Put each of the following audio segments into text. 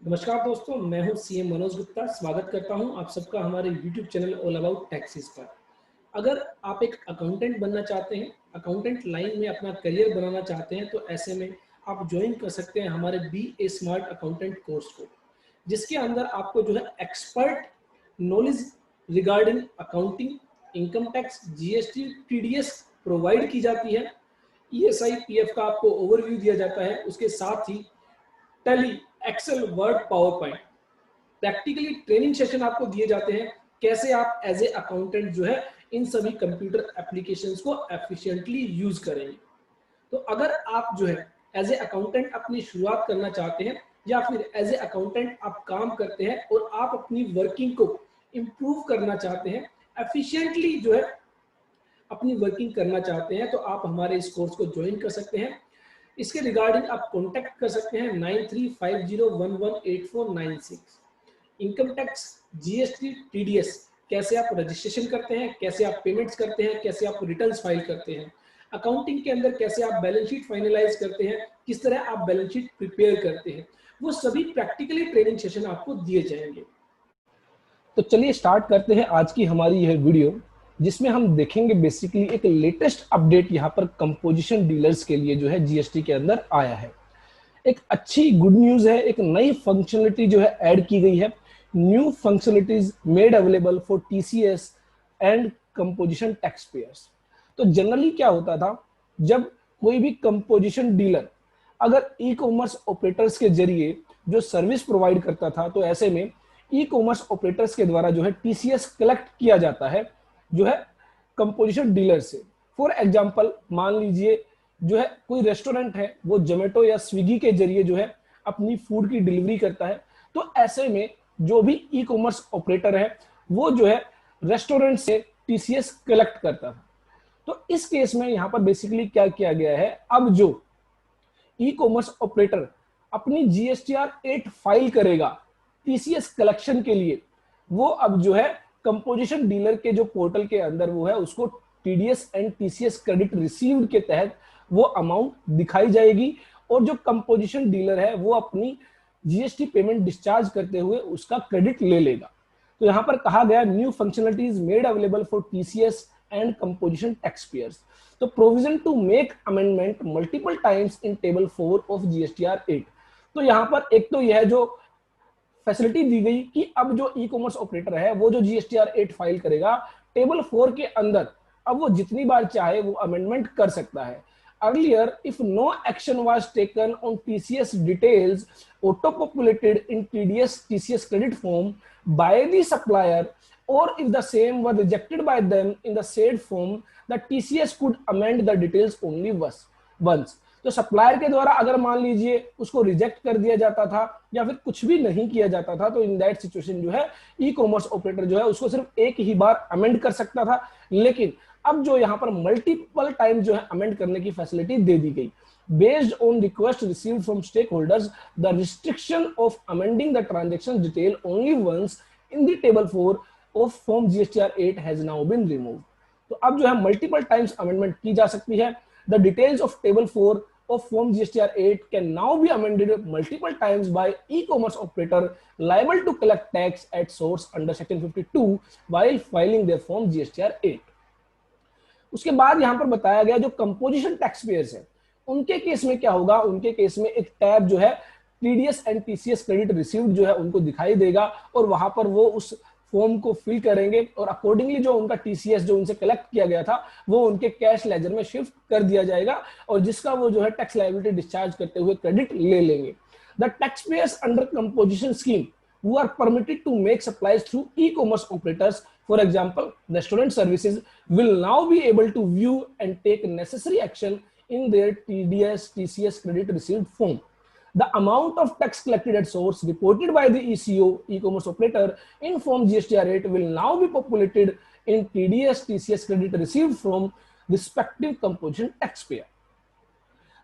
नमस्कार दोस्तों, मैं हूं सीएम मनोज गुप्ता। स्वागत करता हूं आप सबका हमारे YouTube channel all about taxes पर। अगर आप एक अकाउंटेंट बनना चाहते हैं, अकाउंटेंट लाइन में अपना करियर बनाना चाहते हैं, तो ऐसे में आप ज्वाइन कर सकते हैं हमारे बी ए स्मार्ट अकाउंटेंट कोर्स को, जिसके अंदर आपको जो है expert knowledge regarding accounting, income tax, GST, TDS provide की जाती है। ईएसआई पीएफ का आपको ओवरव्यू दिया जाता है। उसके साथ ही Tally, Excel, Word, PowerPoint, practically training session आपको दिए जाते हैं। कैसे आप एज ए अकाउंटेंट जो है इन सभी कंप्यूटर एप्लीकेशंस को एफिशिएंटली यूज करेंगे। तो अगर आप जो है एज ए अकाउंटेंट अपनी शुरुआत करना चाहते हैं, या फिर एज ए अकाउंटेंट आप काम करते हैं और आप अपनी वर्किंग को इम्प्रूव करना चाहते हैं, एफिशिएंटली जो है अपनी वर्किंग करना चाहते हैं, तो आप हमारे इस कोर्स को ज्वाइन कर सकते हैं। इसके रिगार्डिंग आप कॉन्टेक्ट कर सकते हैं 9350118496। इनकम टैक्स, जीएसटी, टीडीएस, कैसे आप रजिस्ट्रेशन करते हैं, कैसे आप पेमेंट्स करते हैं, कैसे आप रिटर्न्स फाइल करते हैं, अकाउंटिंग के अंदर कैसे आप बैलेंस शीट फाइनलाइज करते हैं, किस तरह आप बैलेंस शीट प्रिपेयर करते हैं, वो सभी प्रैक्टिकली ट्रेनिंग सेशन आपको दिए जाएंगे। तो चलिए स्टार्ट करते हैं आज की हमारी यह वीडियो, जिसमें हम देखेंगे बेसिकली एक लेटेस्ट अपडेट यहाँ पर कंपोजिशन डीलर्स के लिए जो है जीएसटी के अंदर आया है। एक अच्छी गुड न्यूज है, एक नई फंक्शनलिटी जो है ऐड की गई है। New functionalities made available for TCS and composition tax payers. तो जनरली क्या होता था, जब कोई भी कंपोजिशन डीलर अगर ई कॉमर्स ऑपरेटर्स के जरिए जो सर्विस प्रोवाइड करता था, तो ऐसे में ई कॉमर्स ऑपरेटर्स के द्वारा जो है टीसीएस कलेक्ट किया जाता है जो है कंपोजिशन डीलर से। फॉर एग्जांपल मान लीजिए जो है कोई रेस्टोरेंट है, वो जोमेटो या स्विगी के जरिए जो है अपनी फूड की डिलीवरी करता है, तो ऐसे में जो भी ई कॉमर्स ऑपरेटर है वो जो है रेस्टोरेंट से टीसीएस कलेक्ट करता था। तो इस केस में यहां पर बेसिकली क्या किया गया है, अब जो ई कॉमर्स ऑपरेटर अपनी जीएसटीआर 8 फाइल करेगा टीसीएस कलेक्शन के लिए, वो अब जो है कंपोजिशन डीलर के जो पोर्टल के अंदर वो है उसको TDS and TCS credit received के तहत वो अमाउंट दिखाई जाएगी, और जो कंपोजिशन डीलर है वो अपनी जीएसटी पेमेंट डिस्चार्ज करते हुए उसका क्रेडिट ले लेगा। तो यहां पर कहा गया new functionalities made available for TCS and composition tax payers. तो provision to make amendment multiple times in table 4 of GSTR 8। तो यहां पर एक तो यह जो फैसिलिटी दी गई कि अब जो ई कॉमर्स ऑपरेटर है वो जो जीएसटीआर 8 फाइल करेगा टेबल 4 के अंदर, अब वो जितनी बार चाहे वो अमेंडमेंट कर सकता है। Earlier, if no action was taken on TCS details auto-populated in TCS credit form by the supplier, or if the same were rejected by them in the said form, the TCS could amend the details only once. तो supplier के द्वारा अगर मान लीजिए उसको reject कर दिया जाता था या फिर कुछ भी नहीं किया जाता था, तो इन दैट सिचुएशन जो है ई कॉमर्स ऑपरेटर जो है उसको सिर्फ एक ही बार अमेंड कर सकता था। लेकिन अब जो यहां पर मल्टीपल टाइम जो है अमेंड करने की फैसिलिटी दे दी गई। Based on request received from stakeholders, the restriction of amending the transaction detail only once in the table 4 of form GSTR 8 has now been removed. तो अब जो है मल्टीपल टाइम्स अमेंडमेंट की जा सकती है। The details of table 4 of form GSTR 8 can now be amended multiple times by e-commerce operator liable to collect tax at source under section 52 while filing their form GSTR 8. उसके बाद यहां पर बताया गया जो कंपोजिशन टैक्स पेयर्स है उनके case में क्या होगा। उनके केस में एक टैब जो है TDS and TCS credit received जो है उनको दिखाई देगा, और वहां पर वो उस फॉर्म को फिल करेंगे और अकॉर्डिंगली जो उनका टीसीएस जो उनसे कलेक्ट किया गया था वो उनके कैश लेजर में शिफ्ट कर दिया जाएगा, और जिसका वो जो है टैक्स लायबिलिटी डिस्चार्ज करते हुए क्रेडिट ले लेंगे। The tax payers under composition scheme who are permitted to make supplies through e-commerce operators, for example restaurant services, will now be able to view and take necessary action in their TDS TCS credit received form. The amount of tax collected at source reported by the ECO e-commerce operator in form GSTR 8 will now be populated in TDS TCS credit received from respective composition taxpayer.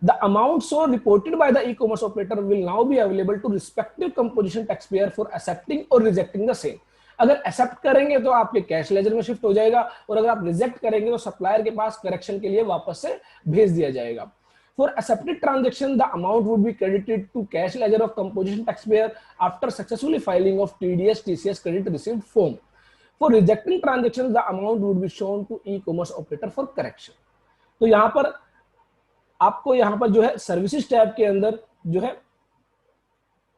The amount so reported by the e-commerce operator will now be available to respective composition taxpayer for accepting or rejecting the same. अगर accept करेंगे तो आपके cash ledger में shift हो जाएगा, और अगर आप रिजेक्ट करेंगे तो सप्लायर के पास करेक्शन के लिए वापस से भेज दिया जाएगा। For accepted transaction, the amount would be credited to cash ledger of composition taxpayer after successfully filing of TDS TCS credit received form. For rejecting transactions, the amount would be shown to e-commerce operator for correction. तो यहाँ पर आपको यहाँ पर जो है services tab के अंदर जो है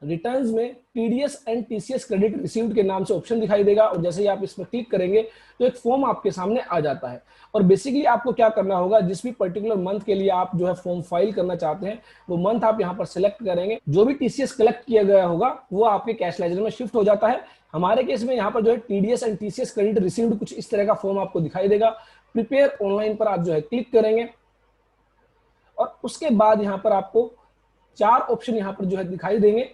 रिटर्न्स में TDS and TCS credit received के नाम से ऑप्शन दिखाई देगा, और जैसे ही आप इस पर क्लिक करेंगे तो एक फॉर्म आपके सामने आ जाता है। और बेसिकली आपको क्या करना होगा, जिस भी पर्टिकुलर मंथ के लिए आप जो है फॉर्म फाइल करना चाहते हैं वो मंथ आप यहाँ पर सिलेक्ट करेंगे। जो भी टीसीएस कलेक्ट किया गया होगा वो आपके कैश लेजर में शिफ्ट हो जाता है। हमारे केस में यहाँ पर जो है TDS and TCS credit received कुछ इस तरह का फॉर्म आपको दिखाई देगा। प्रिपेयर ऑनलाइन पर आप जो है क्लिक करेंगे और उसके बाद यहाँ पर आपको 4 ऑप्शन यहाँ पर जो है दिखाई देंगे।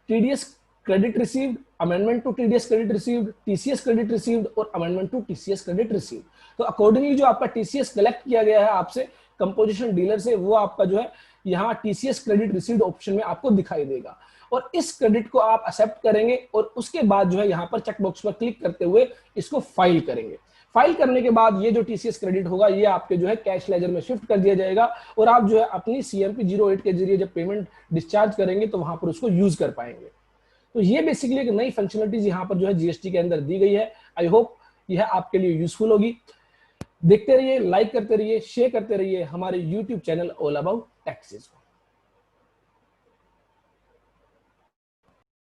TDS credit received, amendment to TDS credit received, TCS credit received और amendment to TCS credit received। तो अकॉर्डिंगली जो आपका TCS कलेक्ट किया गया है आपसे कंपोजिशन डीलर से, वो आपका जो है यहाँ TCS क्रेडिट रिसीव्ड ऑप्शन में आपको दिखाई देगा, और इस क्रेडिट को आप एक्सेप्ट करेंगे और उसके बाद जो है यहाँ पर चेक बॉक्स पर क्लिक करते हुए इसको फाइल करेंगे। फाइल करने के बाद ये जो टीसीएस क्रेडिट होगा ये आपके जो है कैश लेजर में शिफ्ट कर दिया जाएगा, और आप जो है अपनी CMP 08 के जरिए जब पेमेंट डिस्चार्ज करेंगे तो वहां पर उसको यूज कर पाएंगे। तो ये बेसिकली एक नई फंक्शनलिटीज यहाँ पर जो है जीएसटी के अंदर दी गई है। आई होप यह आपके लिए यूजफुल होगी। देखते रहिए, लाइक करते रहिए, शेयर करते रहिए हमारे YouTube channel all about taxes.